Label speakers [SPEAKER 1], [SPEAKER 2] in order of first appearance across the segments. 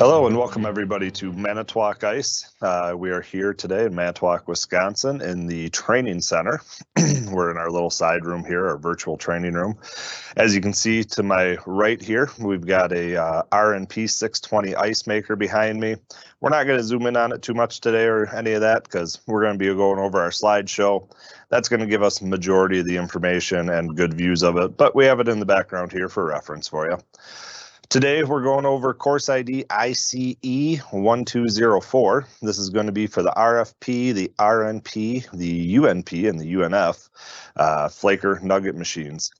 [SPEAKER 1] Hello and welcome everybody to Manitowoc ICE. We are here today in Manitowoc, Wisconsin in the training center. We're in our little side room here, our virtual training room. As you can see to my right here, we've got a RNP 620 ice maker behind me. We're not going to zoom in on it too much today or any of that because we're going to be going over our slideshow. That's going to give us the majority of the information and good views of it, but we have it in the background here for reference for you. Today, we're going over course ID ICE1204. This is going to be for the RFP, the RNP, the UNP, and the UNF Flaker Nugget machines.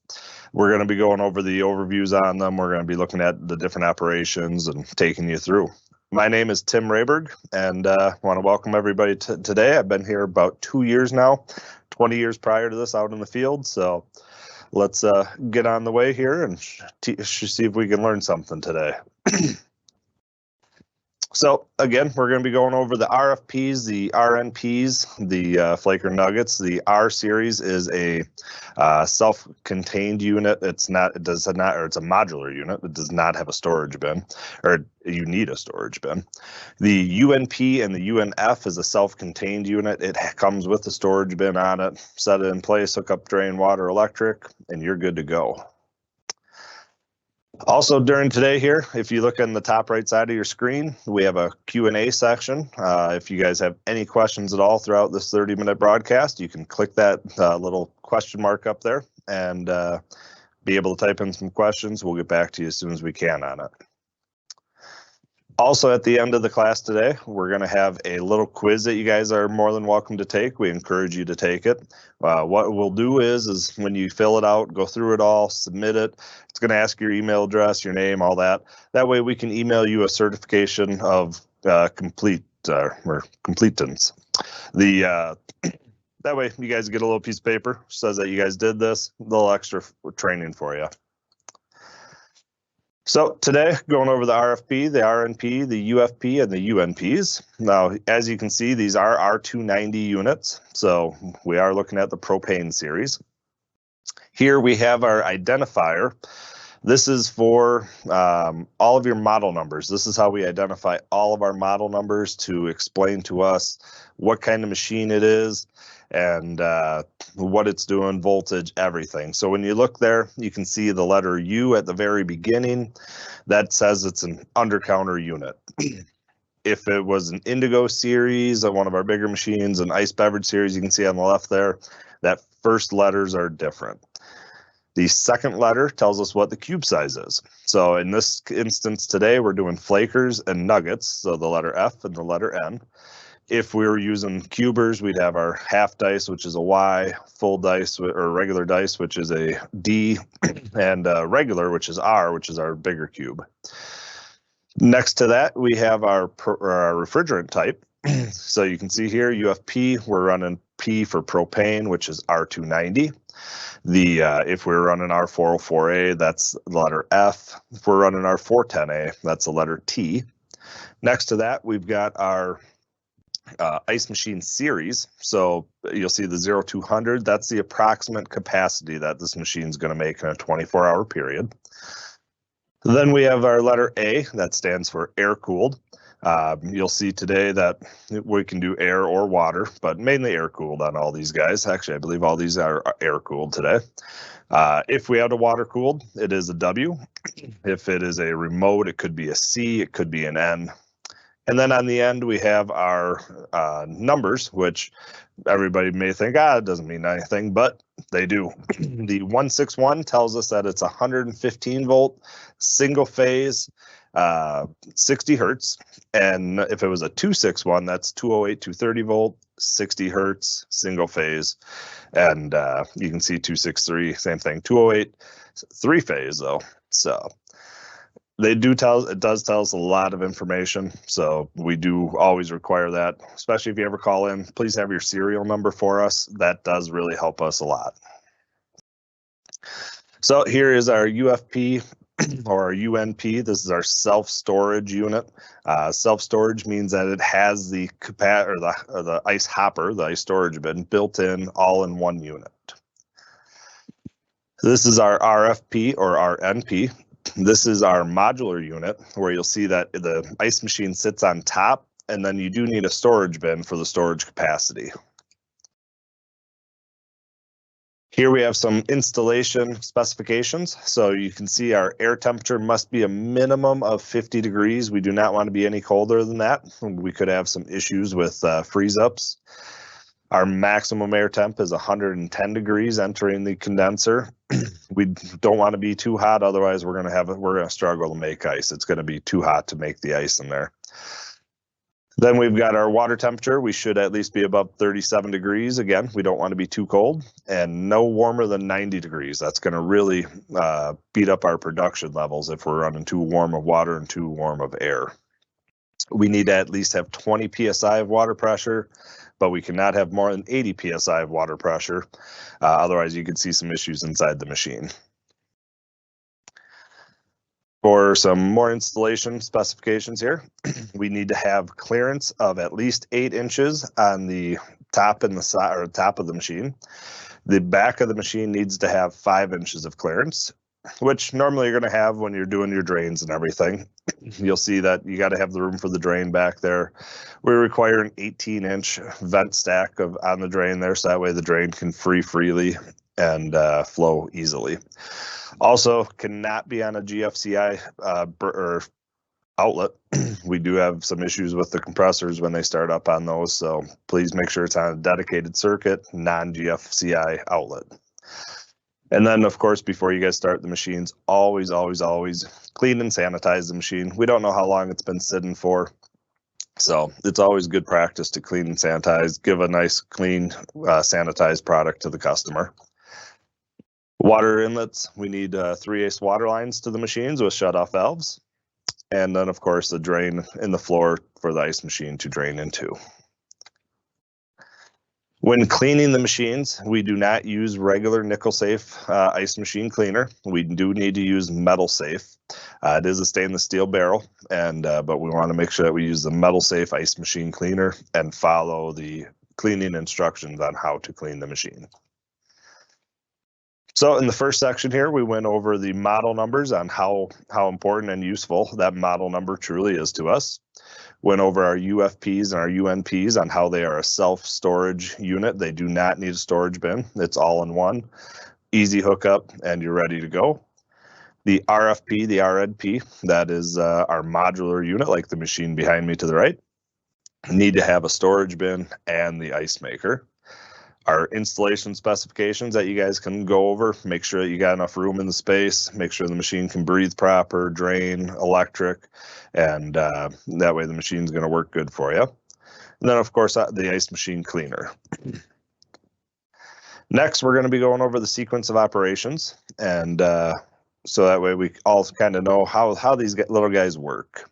[SPEAKER 1] We're going to be going over the overviews on them. We're going to be looking at the different operations and taking you through. My name is Tim Rayberg, and I want to welcome everybody today. I've been here about 2 years now, 20 years prior to this out in the field, so let's get on the way here and see if we can learn something today. So again, we're going to be going over the RFPs, the RNPs, the Flaker Nuggets. The R series is a self-contained unit. It's a modular unit. It does not have a storage bin, or you need a storage bin. The UNP and the UNF is a self-contained unit. It comes with a storage bin on it. Set it in place, hook up drain, water, electric, and you're good to go. Also during today here, if you look in the top right side of your screen, we have a Q&A section. If you guys have any questions at all throughout this 30-minute broadcast, you can click that little question mark up there and be able to type in some questions. We'll get back to you as soon as we can on it. Also, at the end of the class today, we're going to have a little quiz that you guys are more than welcome to take. We encourage you to take it. What we'll do is when you fill it out, go through it all, submit it. It's going to ask your email address, your name, all that. That way we can email you a certification of completance. That way you guys get a little piece of paper, says that you guys did this, a little extra training for you. So today, going over the RFP, the RNP, the UFP, and the UNPs. Now, as you can see, these are R290 units, so we are looking at the propane series. Here we have our identifier. This is for all of your model numbers. This is how we identify all of our model numbers to explain to us what kind of machine it is and what it's doing, voltage, everything. So when you look there, you can see the letter U at the very beginning. That says it's an undercounter unit. If it was an Indigo series, one of our bigger machines, an ice beverage series, you can see on the left there, that first letters are different. The second letter tells us what the cube size is. So in this instance today, we're doing Flakers and Nuggets, so the letter F and the letter N. If we were using cubers, we'd have our half dice, which is a Y, full dice or regular dice, which is a D, and regular, which is R, which is our bigger cube. Next to that, we have our refrigerant type. So you can see here, UFP, we're running P for propane, which is R290. If we're running R404A, that's the letter F. If we're running R410A, that's the letter T. Next to that, we've got our ice machine series. So you'll see the 0200, that's the approximate capacity that this machine is going to make in a 24-hour period. Then we have our letter A, that stands for air cooled. You'll see today that we can do air or water, but mainly air cooled on all these guys. Actually, I believe all these are air cooled today. If we had a water cooled, it is a W. If it is a remote, it could be a C, it could be an N. And then on the end, we have our numbers, which everybody may think, it doesn't mean anything, but they do. The 161 tells us that it's 115 volt, single phase, 60 hertz. And if it was a 261, that's 208, 230 volt, 60 hertz, single phase. And you can see 263, same thing, 208, three phase though. So it does tell us a lot of information, so we do always require that, especially if you ever call in. Please have your serial number for us. That does really help us a lot. So here is our UFP or our UNP. This is our self-storage unit. Self-storage means that it has the ice hopper, the ice storage bin, built in all in one unit. This is our RFP or our NP. This is our modular unit where you'll see that the ice machine sits on top, and then you do need a storage bin for the storage capacity. Here we have some installation specifications. So you can see our air temperature must be a minimum of 50 degrees. We do not want to be any colder than that. We could have some issues with freeze ups. Our maximum air temp is 110 degrees entering the condenser. We don't want to be too hot, otherwise we're going to struggle to make ice. It's going to be too hot to make the ice in there. Then we've got our water temperature. We should at least be above 37 degrees. Again, we don't want to be too cold, and no warmer than 90 degrees. That's going to really beat up our production levels if we're running too warm of water and too warm of air. We need to at least have 20 psi of water pressure, but we cannot have more than 80 psi of water pressure. Otherwise, you could see some issues inside the machine. For some more installation specifications here, we need to have clearance of at least 8 inches on the top and the side, or top of the machine. The back of the machine needs to have 5 inches of clearance, which normally you're going to have when you're doing your drains and everything. You'll see that you got to have the room for the drain back there. We require an 18-inch vent stack on the drain there, so that way the drain can freely and flow easily. Also, cannot be on a GFCI or outlet. We do have some issues with the compressors when they start up on those, so please make sure it's on a dedicated circuit, non-GFCI outlet. And then, of course, before you guys start the machines, always clean and sanitize the machine. We don't know how long it's been sitting for, so it's always good practice to clean and sanitize, give a nice, clean, sanitized product to the customer. Water inlets, we need 3/8 water lines to the machines with shut-off valves. And then, of course, the drain in the floor for the ice machine to drain into. When cleaning the machines, we do not use regular nickel safe ice machine cleaner. We do need to use metal safe. It is a stainless steel barrel, and but we want to make sure that we use the metal safe ice machine cleaner and follow the cleaning instructions on how to clean the machine. So in the first section here, we went over the model numbers on how important and useful that model number truly is to us. Went over our UFPs and our UNPs on how they are a self-storage unit. They do not need a storage bin. It's all in one. Easy hookup, and you're ready to go. The RFP, the RNP, that is our modular unit, like the machine behind me to the right. Need to have a storage bin and the ice maker. Our installation specifications that you guys can go over, make sure that you got enough room in the space, make sure the machine can breathe proper, drain, electric, and that way the machine's going to work good for you. And then, of course, the ice machine cleaner. Next, we're going to be going over the sequence of operations, and so that way we all kind of know how these little guys work.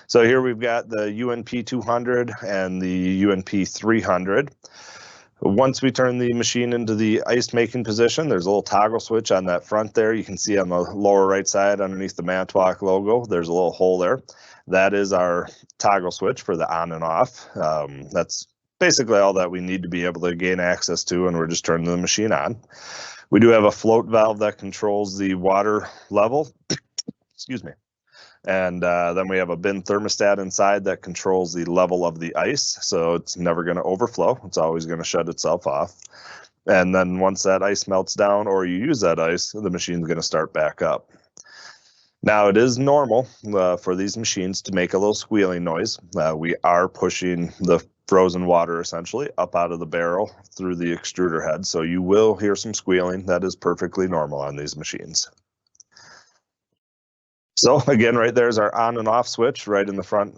[SPEAKER 1] So here we've got the UNP 200 and the UNP 300. Once we turn the machine into the ice making position, there's a little toggle switch on that front there. You can see on the lower right side underneath the Manitowoc logo, there's a little hole there. That is our toggle switch for the on and off. That's basically all that we need to be able to gain access to, and we're just turning the machine on. We do have a float valve that controls the water level. Excuse me. And then we have a bin thermostat inside that controls the level of the ice, so it's never going to overflow. It's always going to shut itself off. And then once that ice melts down or you use that ice, the machine's going to start back up. Now, it is normal for these machines to make a little squealing noise. We are pushing the frozen water essentially up out of the barrel through the extruder head, so you will hear some squealing. That is perfectly normal on these machines. So again, right there's our on and off switch right in the front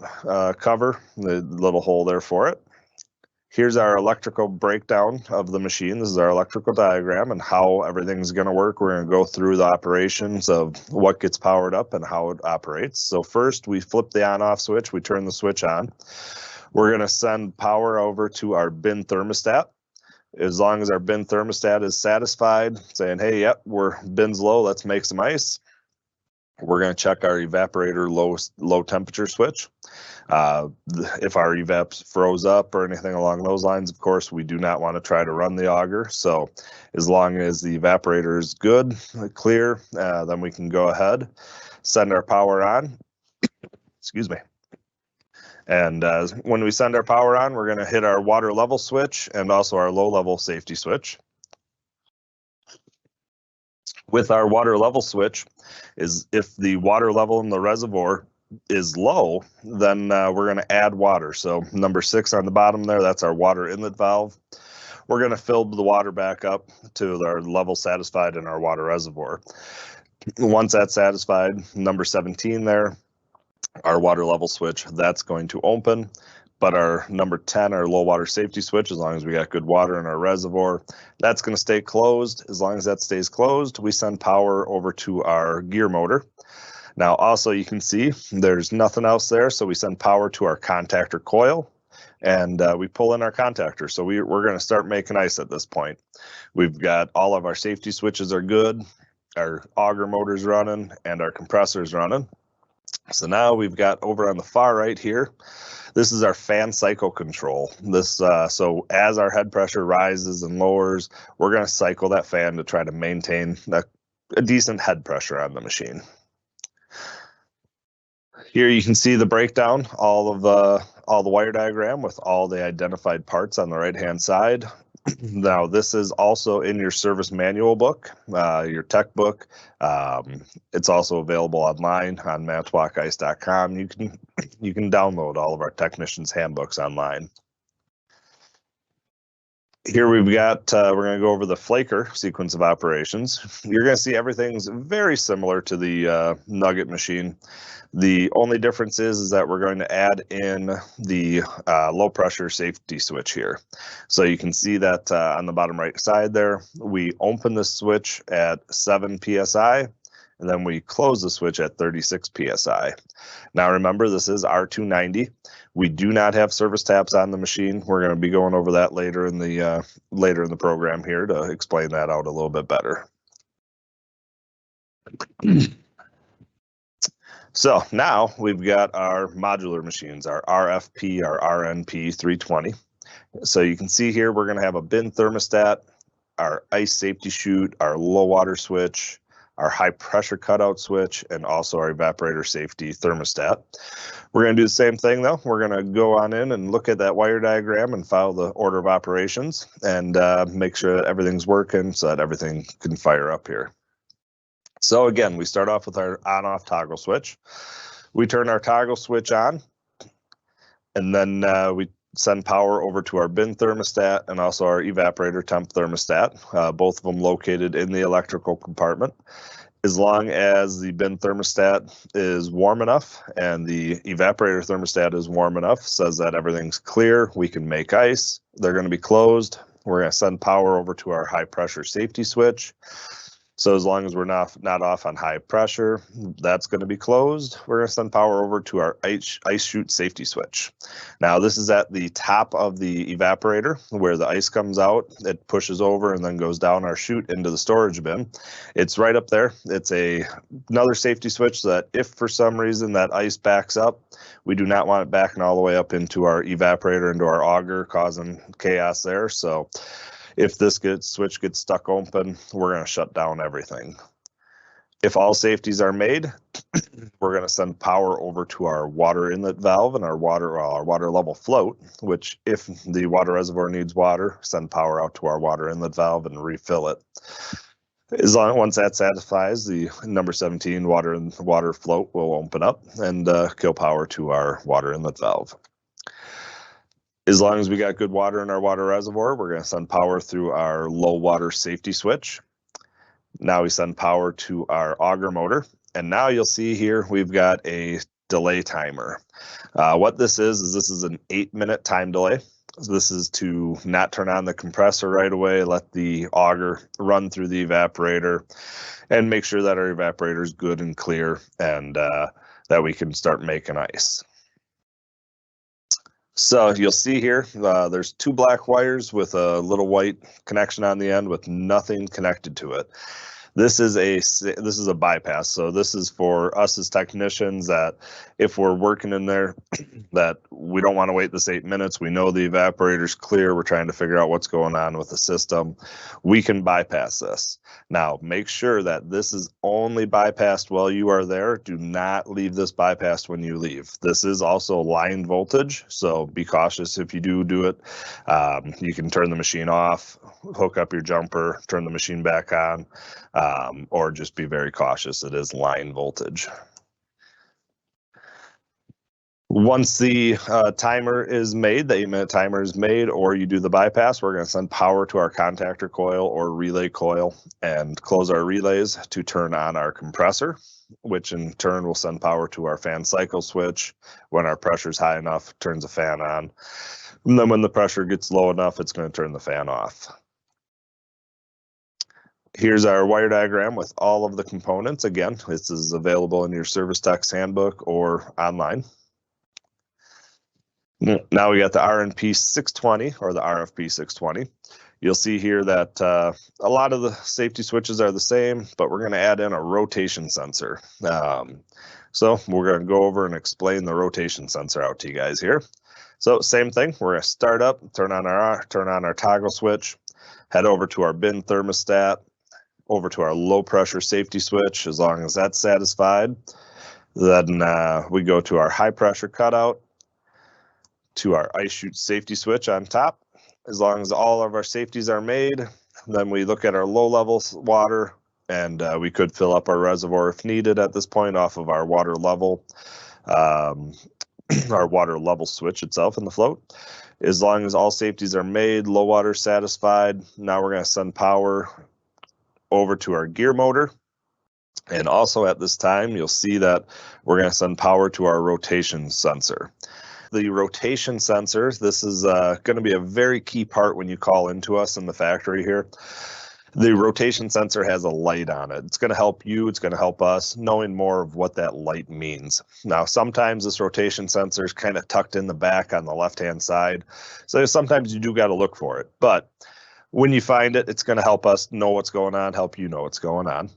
[SPEAKER 1] cover, the little hole there for it. Here's our electrical breakdown of the machine. This is our electrical diagram and how everything's going to work. We're going to go through the operations of what gets powered up and how it operates. So first we flip the on off switch, we turn the switch on. We're going to send power over to our bin thermostat. As long as our bin thermostat is satisfied, saying, hey, yep, bin's low, let's make some ice. We're going to check our evaporator low temperature switch. If our evap froze up or anything along those lines, of course, we do not want to try to run the auger. So as long as the evaporator is good, clear, then we can go ahead. send our power on. Excuse me. And when we send our power on, we're going to hit our water level switch and also our low level safety switch. With our water level switch, is if the water level in the reservoir is low, then we're going to add water. So number 6 on the bottom there, that's our water inlet valve. We're going to fill the water back up to our level satisfied in our water reservoir. Once that's satisfied, number 17 there, our water level switch, that's going to open. But our number 10, our low water safety switch, as long as we got good water in our reservoir, that's going to stay closed. As long as that stays closed, we send power over to our gear motor. Now also you can see there's nothing else there, so we send power to our contactor coil, and we pull in our contactor. So we're going to start making ice at this point. We've got all of our safety switches are good, our auger motor's running, and our compressor's running. So now we've got over on the far right here, this is our fan cycle control. This so as our head pressure rises and lowers, we're going to cycle that fan to try to maintain a decent head pressure on the machine. Here you can see the breakdown, all the wire diagram with all the identified parts on the right hand side. Now this is also in your service manual book, your tech book. It's also available online on manitowocice.com. You can download all of our technicians' handbooks online. Here we've got, we're going to go over the Flaker sequence of operations. You're going to see everything's very similar to the Nugget machine. The only difference is that we're going to add in the low pressure safety switch here. So you can see that on the bottom right side there, we open the switch at 7 PSI, and then we close the switch at 36 PSI. Now remember, this is R290. We do not have service taps on the machine. We're going to be going over that later in the program here to explain that out a little bit better. So now we've got our modular machines, our RFP, our RNP 320. So you can see here we're going to have a bin thermostat, our ice safety chute, our low water switch, our high pressure cutout switch, and also our evaporator safety thermostat. We're going to do the same thing though. We're going to go on in and look at that wire diagram and follow the order of operations and make sure that everything's working so that everything can fire up here. So again, we start off with our on-off toggle switch. We turn our toggle switch on, and then we send power over to our bin thermostat and also our evaporator temp thermostat, both of them located in the electrical compartment. As long as the bin thermostat is warm enough and the evaporator thermostat is warm enough, says that everything's clear, we can make ice. They're going to be closed. We're going to send power over to our high pressure safety switch. So as long as we're not off on high pressure, that's going to be closed. We're going to send power over to our ice chute safety switch. Now this is at the top of the evaporator where the ice comes out. It pushes over and then goes down our chute into the storage bin. It's right up there. It's another safety switch so that if for some reason that ice backs up, we do not want it backing all the way up into our evaporator, into our auger, causing chaos there. So if this switch gets stuck open, we're going to shut down everything. If all safeties are made, we're going to send power over to our water inlet valve and our water level float, which if the water reservoir needs water, send power out to our water inlet valve and refill it. Once that satisfies, the number 17 water float will open up and kill power to our water inlet valve. As long as we got good water in our water reservoir, we're going to send power through our low water safety switch. Now we send power to our auger motor. And now you'll see here we've got a delay timer. What this is an 8-minute time delay. So this is to not turn on the compressor right away, let the auger run through the evaporator and make sure that our evaporator is good and clear and that we can start making ice. So you'll see here, there's 2 black wires with a little white connection on the end with nothing connected to it. This is a bypass. So this is for us as technicians that if we're working in there that we don't want to wait this 8 minutes. We know the evaporator's clear. We're trying to figure out what's going on with the system. We can bypass this. Now, make sure that this is only bypassed while you are there. Do not leave this bypassed when you leave. This is also line voltage, so be cautious if you do it. You can turn the machine off, hook up your jumper, turn the machine back on, or just be very cautious. It is line voltage. Once the timer is made, the 8-minute timer is made, or you do the bypass, we're going to send power to our contactor coil or relay coil and close our relays to turn on our compressor, which in turn will send power to our fan cycle switch. When our pressure is high enough, turns the fan on. And then when the pressure gets low enough, it's going to turn the fan off. Here's our wire diagram with all of the components. Again, this is available in your Service Tech's handbook or online. Now we got the RNP 620 or the RFP 620. You'll see here that a lot of the safety switches are the same, but we're going to add in a rotation sensor. So we're going to go over and explain the rotation sensor out to you guys here. So same thing, we're going to start up, turn on our toggle switch, head over to our bin thermostat, over to our low pressure safety switch. As long as that's satisfied, then we go to our high pressure cutout, to our ice chute safety switch on top. As long as all of our safeties are made, then we look at our low level water, and we could fill up our reservoir if needed at this point off of our water level, our water level switch itself in the float. As long as all safeties are made, low water satisfied, now we're going to send power over to our gear motor. And also at this time, you'll see that we're going to send power to our rotation sensor. The rotation sensor, this is going to be a very key part when you call into us in the factory here. The rotation sensor has a light on it. It's going to help you, it's going to help us knowing more of what that light means. Now, sometimes this rotation sensor is kind of tucked in the back on the left-hand side. So sometimes you do got to look for it. But when you find it, it's going to help us know what's going on, help you know what's going on.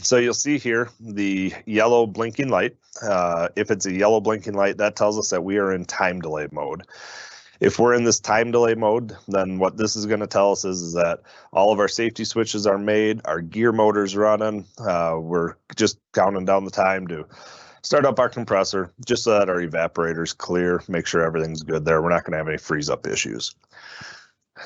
[SPEAKER 1] So you'll see here the yellow blinking light. If it's a yellow blinking light, that tells us that we are in time delay mode. If we're in this time delay mode, then what this is going to tell us is that all of our safety switches are made, our gear motor's running. We're just counting down the time to start up our compressor just so that our evaporator's clear, make sure everything's good there. We're not going to have any freeze up issues.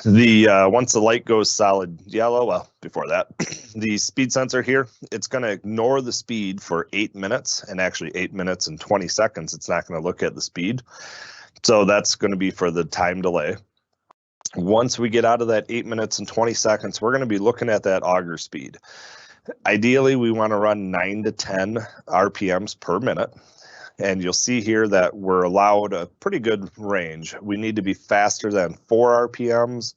[SPEAKER 1] Once the light goes solid yellow, well, before that, the speed sensor here, it's going to ignore the speed for 8 minutes, and actually 8 minutes and 20 seconds. It's not going to look at the speed. So that's going to be for the time delay. Once we get out of that 8 minutes and 20 seconds, we're going to be looking at that auger speed. Ideally, we want to run 9 to 10 RPMs per minute. And you'll see here that we're allowed a pretty good range. We need to be faster than 4 RPMs,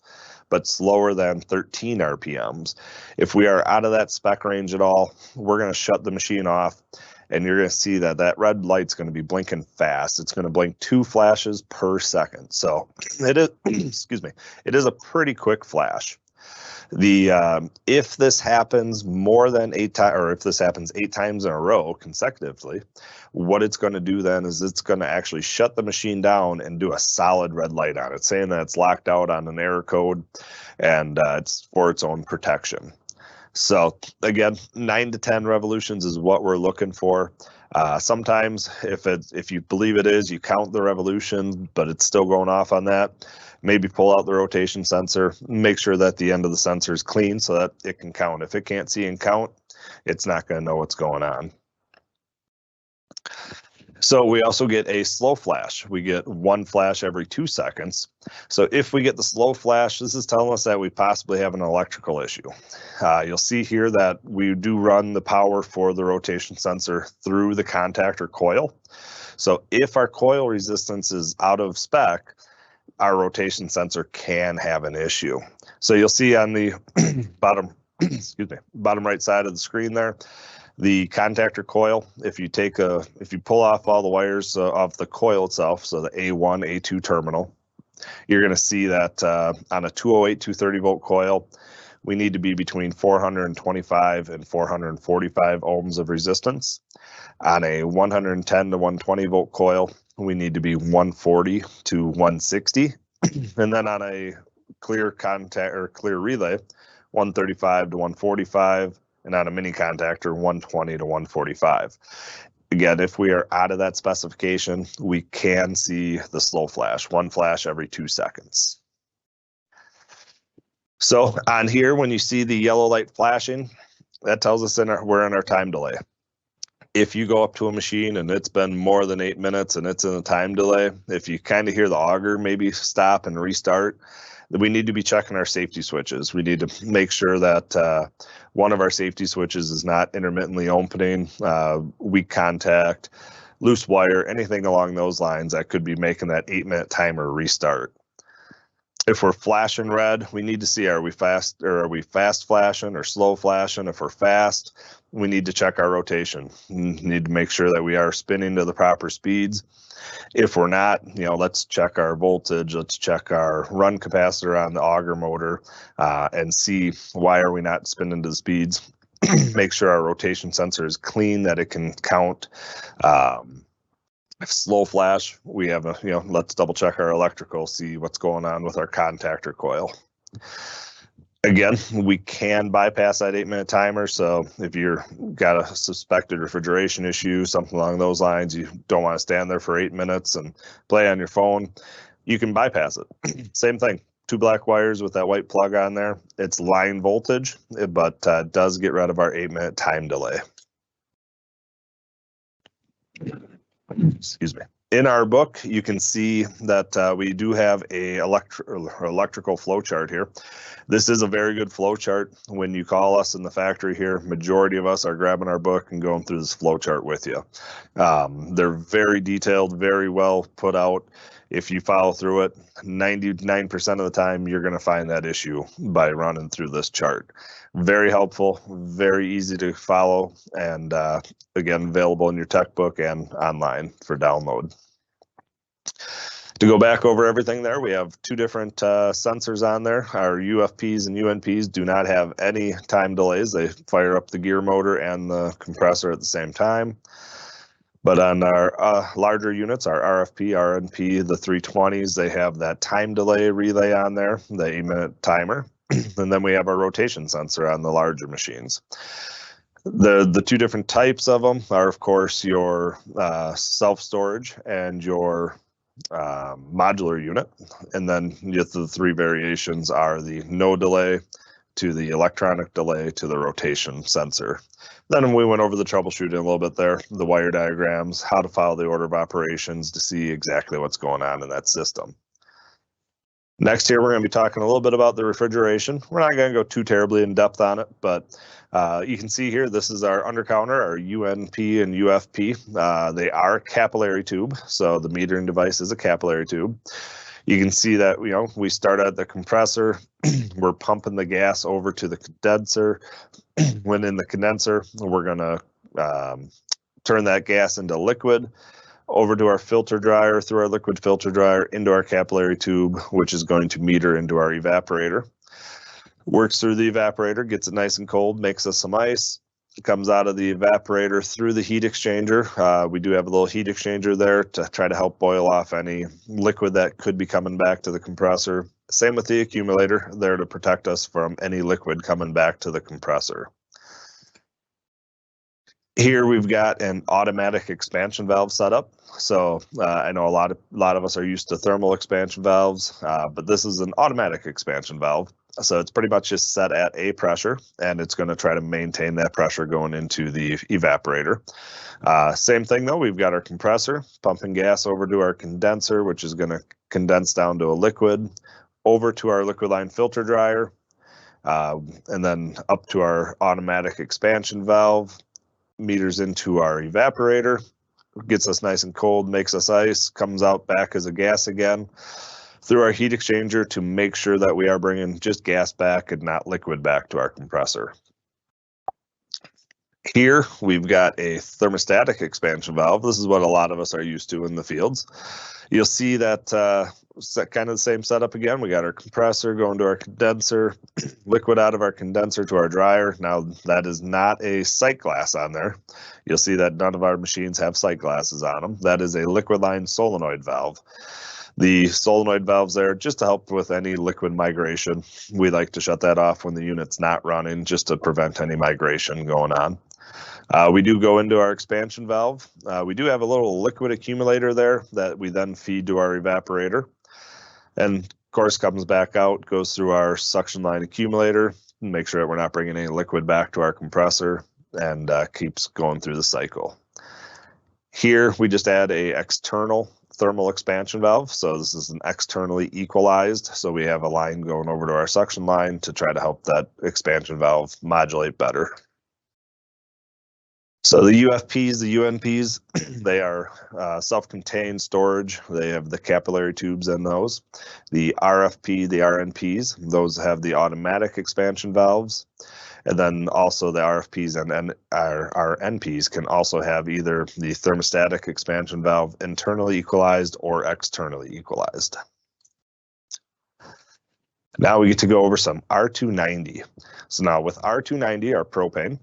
[SPEAKER 1] but slower than 13 RPMs. If we are out of that spec range at all, we're going to shut the machine off, and you're going to see that that red light's going to be blinking fast. It's going to blink 2 flashes per second. So it is, excuse me, it is a pretty quick flash. If this happens more than 8 times, or if this happens 8 times in a row consecutively, what it's going to do then is it's going to actually shut the machine down and do a solid red light on it, saying that it's locked out on an error code, and it's for its own protection. So again, 9 to 10 revolutions is what we're looking for. Sometimes if you believe it is, you count the revolutions, but it's still going off on that. Maybe pull out the rotation sensor, make sure that the end of the sensor is clean so that it can count. If it can't see and count, it's not going to know what's going on. So we also get a slow flash. We get 1 flash every 2 seconds. So if we get the slow flash, this is telling us that we possibly have an electrical issue. You'll see here that we do run the power for the rotation sensor through the contactor coil. So if our coil resistance is out of spec, our rotation sensor can have an issue. So you'll see on the bottom, excuse me, bottom right side of the screen there, the contactor coil. If you pull off all the wires off the coil itself, so the A1, A2 terminal, you're going to see that on a 208, 230 volt coil, we need to be between 425 and 445 ohms of resistance. On a 110 to 120 volt coil, we need to be 140 to 160. And then on a clear contact or clear relay, 135 to 145, and on a mini contactor, 120 to 145. Again, if we are out of that specification, we can see the slow flash, one flash every 2 seconds. So on here, when you see the yellow light flashing, that tells us we're in our time delay. If you go up to a machine and it's been more than 8 minutes and it's in a time delay, if you kind of hear the auger maybe stop and restart, we need to be checking our safety switches. We need to make sure that one of our safety switches is not intermittently opening, weak contact, loose wire, anything along those lines that could be making that 8-minute timer restart. If we're flashing red, we need to see, are we fast flashing or slow flashing? If we're fast, we need to check our rotation. We need to make sure that we are spinning to the proper speeds. If we're not, let's check our voltage, let's check our run capacitor on the auger motor and see why are we not spinning to the speeds. Make sure our rotation sensor is clean, that it can count. If slow flash, we have let's double check our electrical, see what's going on with our contactor coil. Again, we can bypass that 8-minute timer. So if you've got a suspected refrigeration issue, something along those lines, you don't want to stand there for 8 minutes and play on your phone, you can bypass it. Same thing, 2 black wires with that white plug on there. It's line voltage, but does get rid of our 8-minute time delay. Excuse me. In our book, you can see that we do have a electrical flow chart here. This is a very good flow chart. When you call us in the factory here, majority of us are grabbing our book and going through this flow chart with you. They're very detailed, very well put out. If you follow through it, 99% of the time, you're going to find that issue by running through this chart. Very helpful, very easy to follow, and again, available in your tech book and online for download. To go back over everything there, we have 2 different sensors on there. Our UFPs and UNPs do not have any time delays. They fire up the gear motor and the compressor at the same time. But on our larger units, our RFP, RNP, the 320s, they have that time delay relay on there, the 8-minute timer. And then we have our rotation sensor on the larger machines. The 2 different types of them are, of course, your self-storage and your modular unit. And then the 3 variations are the no delay to the electronic delay to the rotation sensor. Then we went over the troubleshooting a little bit there, the wire diagrams, how to follow the order of operations to see exactly what's going on in that system. Next here, we're going to be talking a little bit about the refrigeration. We're not going to go too terribly in depth on it, but you can see here, this is our undercounter, our UNP and UFP. They are capillary tube, so the metering device is a capillary tube. You can see that, we start at the compressor, we're pumping the gas over to the condenser. When in the condenser, we're going to turn that gas into liquid, over to our filter dryer, through our liquid filter dryer, into our capillary tube, which is going to meter into our evaporator. Works through the evaporator, gets it nice and cold, makes us some ice. It comes out of the evaporator through the heat exchanger. We do have a little heat exchanger there to try to help boil off any liquid that could be coming back to the compressor. Same with the accumulator, there to protect us from any liquid coming back to the compressor. Here we've got an automatic expansion valve setup. So I know a lot of us are used to thermal expansion valves, but this is an automatic expansion valve. So it's pretty much just set at a pressure, and it's going to try to maintain that pressure going into the evaporator. Same thing though, we've got our compressor pumping gas over to our condenser, which is going to condense down to a liquid, over to our liquid line filter dryer, and then up to our automatic expansion valve, meters into our evaporator, gets us nice and cold, makes us ice, comes out back as a gas again, through our heat exchanger to make sure that we are bringing just gas back and not liquid back to our compressor. Here we've got a thermostatic expansion valve. This is what a lot of us are used to in the fields. You'll see that kind of the same setup again. We got our compressor going to our condenser, liquid out of our condenser to our dryer. Now that is not a sight glass on there. You'll see that none of our machines have sight glasses on them. That is a liquid line solenoid valve. The solenoid valve's there just to help with any liquid migration. We like to shut that off when the unit's not running just to prevent any migration going on. We do go into our expansion valve. We do have a little liquid accumulator there that we then feed to our evaporator. And of course comes back out, goes through our suction line accumulator, make sure that we're not bringing any liquid back to our compressor, and keeps going through the cycle. Here we just add a external thermal expansion valve. So this is an externally equalized. So we have a line going over to our suction line to try to help that expansion valve modulate better. So the UFPs, the UNPs, they are self-contained storage. They have the capillary tubes in those. The RFP, the RNPs, those have the automatic expansion valves. And then also the RFPs and our NPs can also have either the thermostatic expansion valve internally equalized or externally equalized. Now we get to go over some R290. So now with R290, our propane,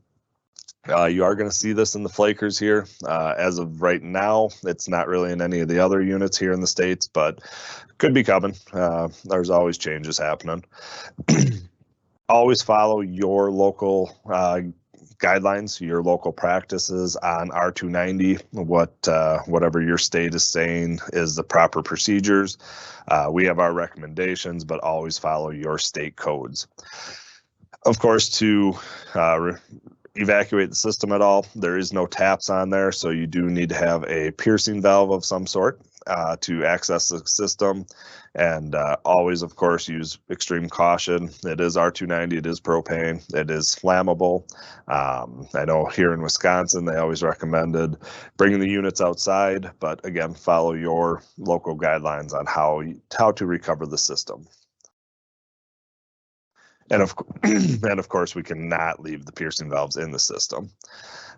[SPEAKER 1] you are going to see this in the Flakers here. As of right now, it's not really in any of the other units here in the States, but could be coming. There's always changes happening. Always follow your local guidelines, your local practices on R290, whatever your state is saying is the proper procedures. We have our recommendations, but always follow your state codes. Of course, to evacuate the system at all, there is no taps on there, so you do need to have a piercing valve of some sort to access the system. And always, of course, use extreme caution. It is R290, it is propane, it is flammable. I know here in Wisconsin, they always recommended bringing the units outside, but again, follow your local guidelines on how to recover the system. And of course, we cannot leave the piercing valves in the system.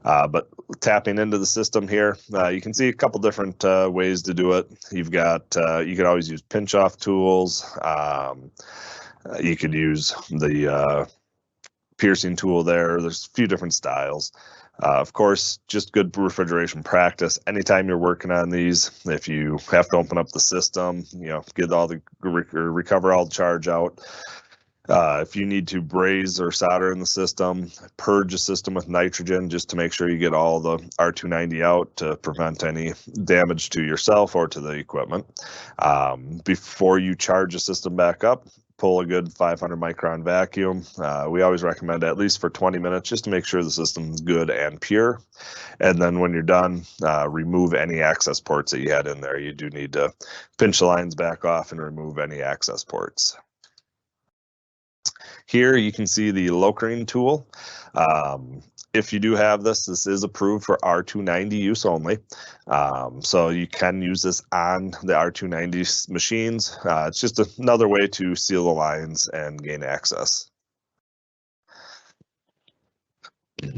[SPEAKER 1] But tapping into the system here, you can see a couple different ways to do it. You've got, you could always use pinch off tools. You could use the piercing tool there. There's a few different styles. Of course, just good refrigeration practice. Anytime you're working on these, if you have to open up the system, get all the recover all the charge out. If you need to braze or solder in the system, purge the system with nitrogen just to make sure you get all the R290 out to prevent any damage to yourself or to the equipment. Before you charge the system back up, pull a good 500 micron vacuum. We always recommend at least for 20 minutes just to make sure the system's good and pure. And then when you're done, remove any access ports that you had in there. You do need to pinch the lines back off and remove any access ports. Here you can see the Locrine Tool. If you do have this, this is approved for R290 use only. So you can use this on the R290 machines. It's just another way to seal the lines and gain access.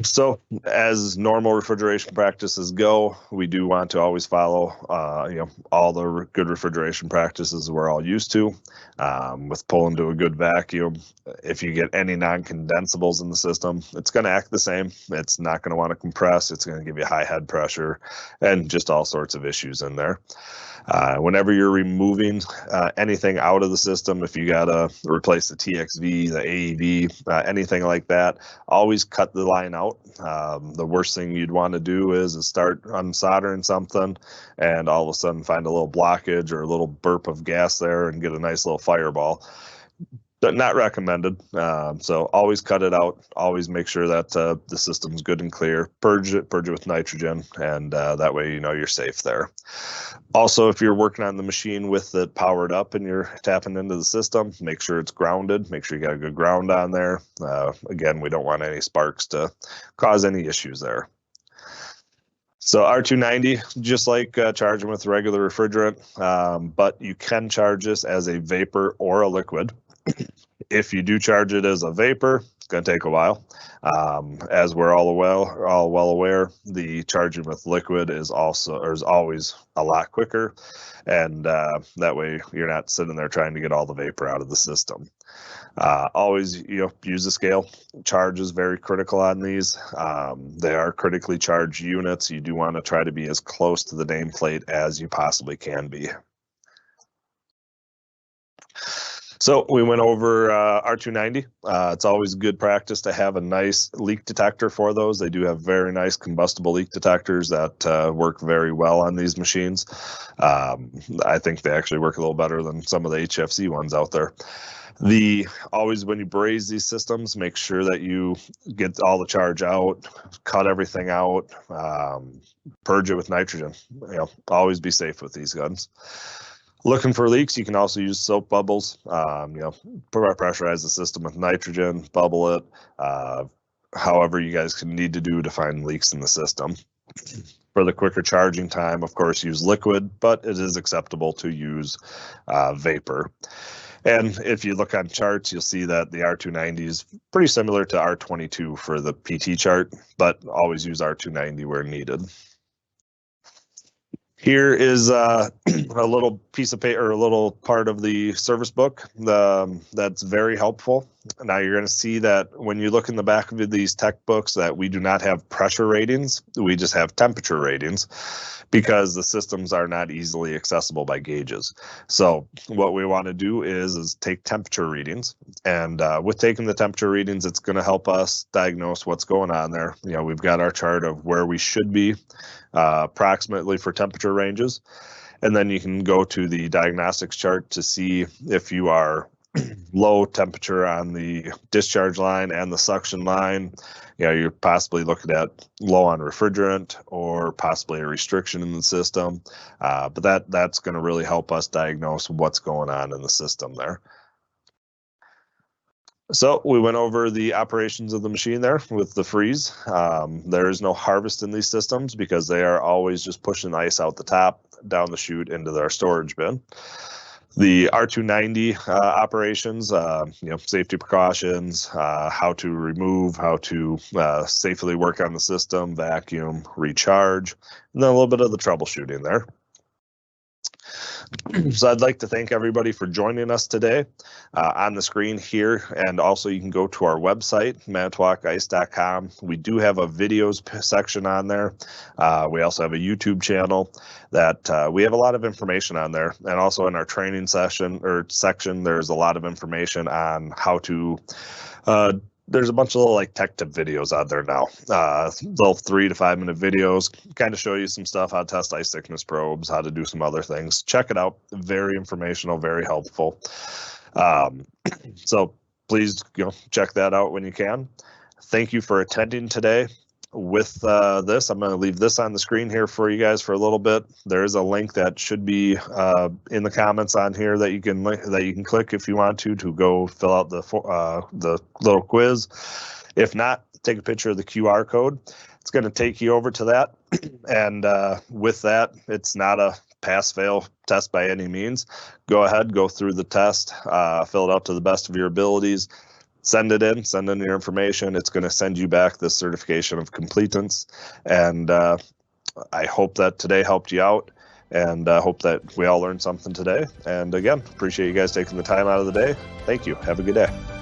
[SPEAKER 1] So as normal refrigeration practices go, we do want to always follow all the good refrigeration practices we're all used to, with pulling to a good vacuum. If you get any non-condensables in the system, it's going to act the same. It's not going to want to compress. It's going to give you high head pressure and just all sorts of issues in there. Whenever you're removing anything out of the system, if you got to replace the TXV, the AEV, anything like that, always cut the line out. The worst thing you'd want to do is start unsoldering something and all of a sudden find a little blockage or a little burp of gas there and get a nice little fireball. But not recommended. So always cut it out. Always make sure that the system's good and clear. Purge it with nitrogen, and that way you're safe there. Also, if you're working on the machine with it powered up and you're tapping into the system, make sure it's grounded. Make sure you got a good ground on there. Again, we don't want any sparks to cause any issues there. So R290, just like charging with regular refrigerant, but you can charge this as a vapor or a liquid. If you do charge it as a vapor, It's going to take a while. As we're all well aware, the charging with liquid is always a lot quicker, and that way you're not sitting there trying to get all the vapor out of the system. Always, use the scale. Charge is very critical on these. They are critically charged units. You do want to try to be as close to the nameplate as you possibly can be. So we went over R290. It's always good practice to have a nice leak detector for those. They do have very nice combustible leak detectors that work very well on these machines. I think they actually work a little better than some of the HFC ones out there. Always when you braze these systems, make sure that you get all the charge out, cut everything out, purge it with nitrogen. Always be safe with these guns. Looking for leaks, you can also use soap bubbles. Pressurize the system with nitrogen, bubble it, however you guys can need to do to find leaks in the system. For the quicker charging time, of course, use liquid, but it is acceptable to use vapor. And if you look on charts, you'll see that the R290 is pretty similar to R22 for the PT chart, but always use R290 where needed. Here is a little piece of paper, or a little part of the service book that's very helpful. Now you're going to see that when you look in the back of these tech books that we do not have pressure ratings, we just have temperature ratings because the systems are not easily accessible by gauges. So what we want to do is take temperature readings, and with taking the temperature readings, it's going to help us diagnose what's going on there. We've got our chart of where we should be approximately for temperature ranges, and then you can go to the diagnostics chart to see if you are low temperature on the discharge line and the suction line. You're possibly looking at low on refrigerant or possibly a restriction in the system, but that's going to really help us diagnose what's going on in the system there. So we went over the operations of the machine there with the freeze. There is no harvest in these systems because they are always just pushing ice out the top, down the chute into their storage bin. The R290 operations, safety precautions, how to remove, how to safely work on the system, vacuum, recharge, and then a little bit of the troubleshooting there. So I'd like to thank everybody for joining us today. On the screen here, and also you can go to our website, manitowocice.com. We do have a videos section on there. We also have a YouTube channel that we have a lot of information on there, and also in our training section, there's a lot of information on how to there's a bunch of little tech tip videos out there now, little 3 to 5 minute videos, kind of show you some stuff, how to test ice thickness probes, how to do some other things. Check it out. Very informational, very helpful. So please check that out when you can. Thank you for attending today. With this, I'm going to leave this on the screen here for you guys for a little bit. There is a link that should be in the comments on here that you can click if you want to go fill out the little quiz. If not, take a picture of the QR code. It's going to take you over to that, and with that, it's not a pass-fail test by any means. Go ahead, go through the test, fill it out to the best of your abilities. Send in your information. It's going to send you back the certification of completance. And I hope that today helped you out, and hope that we all learned something today. And again, appreciate you guys taking the time out of the day. Thank you. Have a good day.